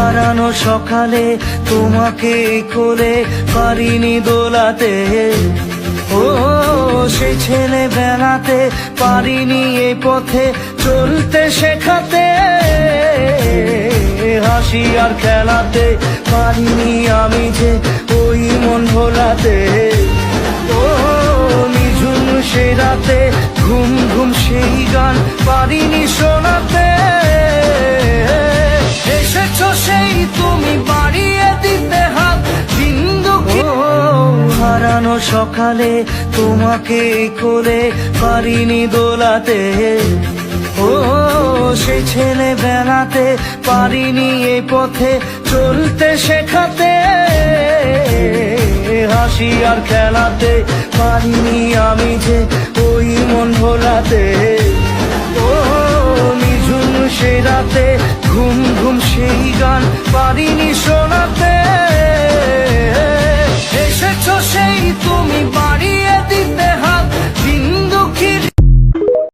হারানো সকালে তোমাকে কোলে পারিনি দোলাতে, ও সেই ছেলে বেলাতে পারিনি এই পথে চলতে শেখাতে, হাসি আর খেলাতে পারিনি আমি যে ওই মন ভোলাতে, ও নিঝুম সে রাতে ঘুম ঘুম সেই গান পারিনি শোনাতে, এসেছো সেই তুমি বাড়িয়ে দিতে হাত বিন্দু, হারানো সকালে তোমাকে কোলে পারিনি দোলাতে, ও সেই ছেলে বেলাতে পারিনি এই পথে চলতে শেখাতে, হাসি আর খেলাতে পারিনি আমি যে ওই মন ভোলাতে, ও নিঝুম সে রাতে ঘুম ঘুম সেই গান পারিনি শোনাতে, এসেছো সেই তুমি